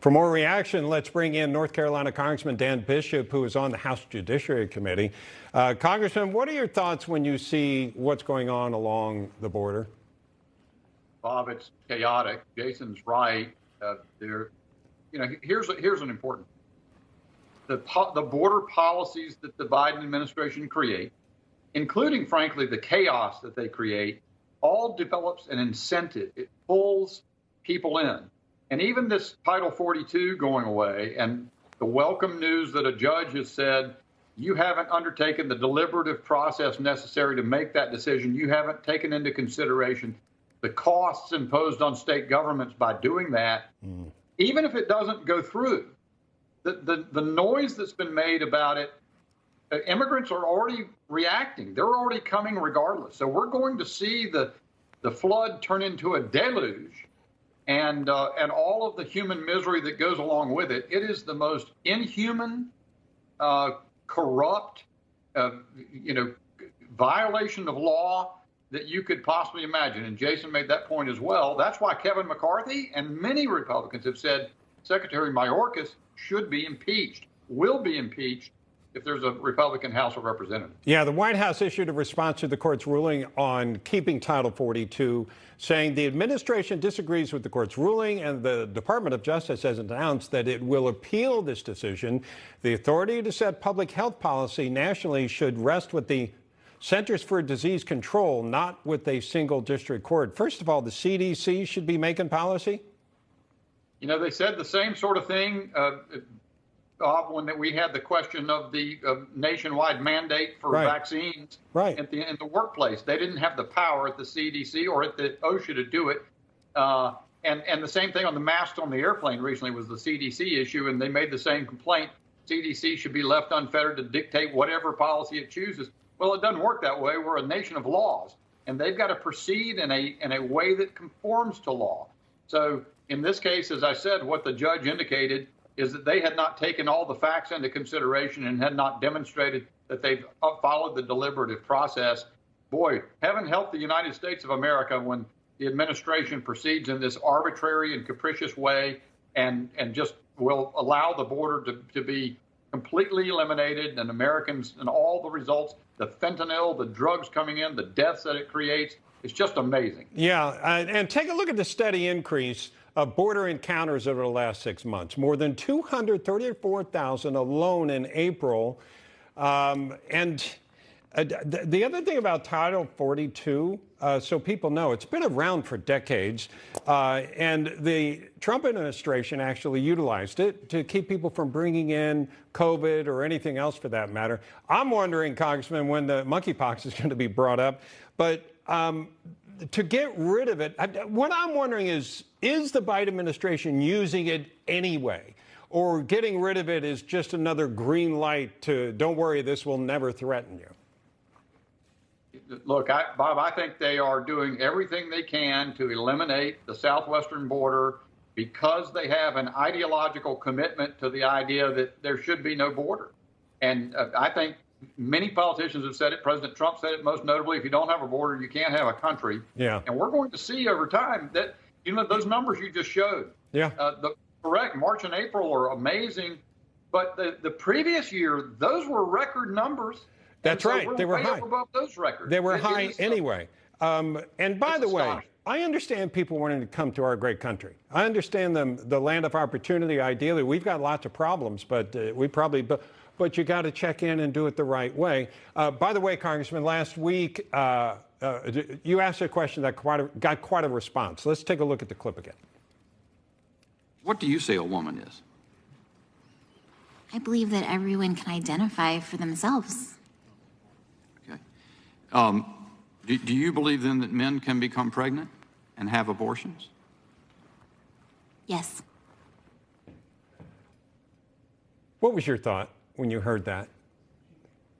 For more reaction, let's bring in North Carolina Congressman Dan Bishop, who is on the House Judiciary Committee. Congressman, what are your thoughts when you see what's going on along the border? Bob, it's chaotic. Jason's right. Here's an important. The border policies that the Biden administration create, including, frankly, the chaos that they create, all develops an incentive. It pulls people in. And even this Title 42 going away and the welcome news that a judge has said, you haven't undertaken the deliberative process necessary to make that decision. You haven't taken into consideration the costs imposed on state governments by doing that. Even if it doesn't go through, the noise that's been made about it, immigrants are already reacting. They're already coming regardless. So we're going to see the flood turn into a deluge, and all of the human misery that goes along with it. It is the most inhuman, corrupt, violation of law that you could possibly imagine. And Jason made that point as well. That's why Kevin McCarthy and many Republicans have said Secretary Mayorkas should be impeached, will be impeached, if there's a Republican House of Representatives. Yeah, the White House issued a response to the court's ruling on keeping Title 42, saying the administration disagrees with the court's ruling, and the Department of Justice has announced that it will appeal this decision. The authority to set public health policy nationally should rest with the Centers for Disease Control, not with a single district court. First of all, the CDC should be making policy? You know, they said the same sort of thing, Bob, when we had the question of the nationwide mandate for vaccines in the workplace. They didn't have the power at the CDC or at the OSHA to do it. And the same thing on the masks on the airplane recently was the CDC issue, and they made the same complaint. CDC should be left unfettered to dictate whatever policy it chooses. Well, it doesn't work that way. We're a nation of laws, and they've got to proceed in a way that conforms to law. So in this case, as I said, what the judge indicated is that they had not taken all the facts into consideration and had not demonstrated that they've followed the deliberative process. Boy, heaven help the United States of America when the administration proceeds in this arbitrary and capricious way and just will allow the border to be completely eliminated, and Americans and all the results, the fentanyl, the drugs coming in, the deaths that it creates, it's just amazing. Yeah, and take a look at the steady increase of border encounters over the last 6 months. More than 234,000 alone in April. The other thing about Title 42, so people know, it's been around for decades, and the Trump administration actually utilized it to keep people from bringing in COVID or anything else for that matter. I'm wondering, Congressman, when the monkeypox is going to be brought up, but to get rid of it, what I'm wondering is the Biden administration using it anyway? Or getting rid of it is just another green light to, don't worry, this will never threaten you? Look, Bob, I think they are doing everything they can to eliminate the southwestern border because they have an ideological commitment to the idea that there should be no border. And I think many politicians have said it. President Trump said it most notably, if you don't have a border, you can't have a country. Yeah. And we're going to see over time that, those numbers you just showed. Yeah. Correct. March and April are amazing. But the previous year, those were record numbers. That's right. They were high. Above those records. They were high anyway. And by the way, I understand people wanting to come to our great country. I understand the land of opportunity. Ideally, we've got lots of problems, but but you got to check in and do it the right way. By the way, Congressman, last week you asked a question that got quite a response. Let's take a look at the clip again. What do you say a woman is? I believe that everyone can identify for themselves. Do you believe then that men can become pregnant and have abortions? Yes. What was your thought when you heard that?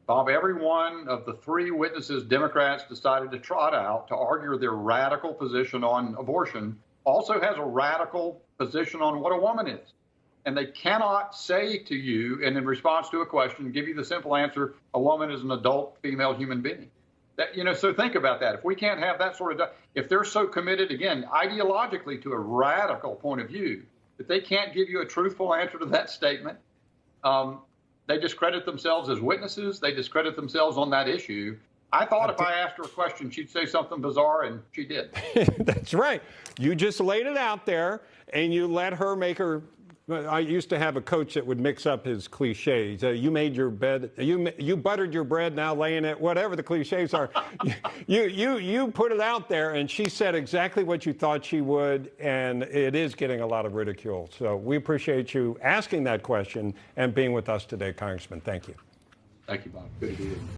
Bob, every one of the three witnesses Democrats decided to trot out to argue their radical position on abortion also has a radical position on what a woman is. And they cannot say to you, and in response to a question, give you the simple answer, a woman is an adult female human being. So think about that. If we can't have that sort of, if they're so committed, again, ideologically to a radical point of view, if they can't give you a truthful answer to that statement, they discredit themselves as witnesses. They discredit themselves on that issue. I thought if I asked her a question, she'd say something bizarre, and she did. That's right. You just laid it out there, and you let her make her. I used to have a coach that would mix up his cliches. You made your bed. You buttered your bread. Now laying it. Whatever the cliches are, you put it out there, and she said exactly what you thought she would, and it is getting a lot of ridicule. So we appreciate you asking that question and being with us today, Congressman. Thank you. Thank you, Bob. Good to be here.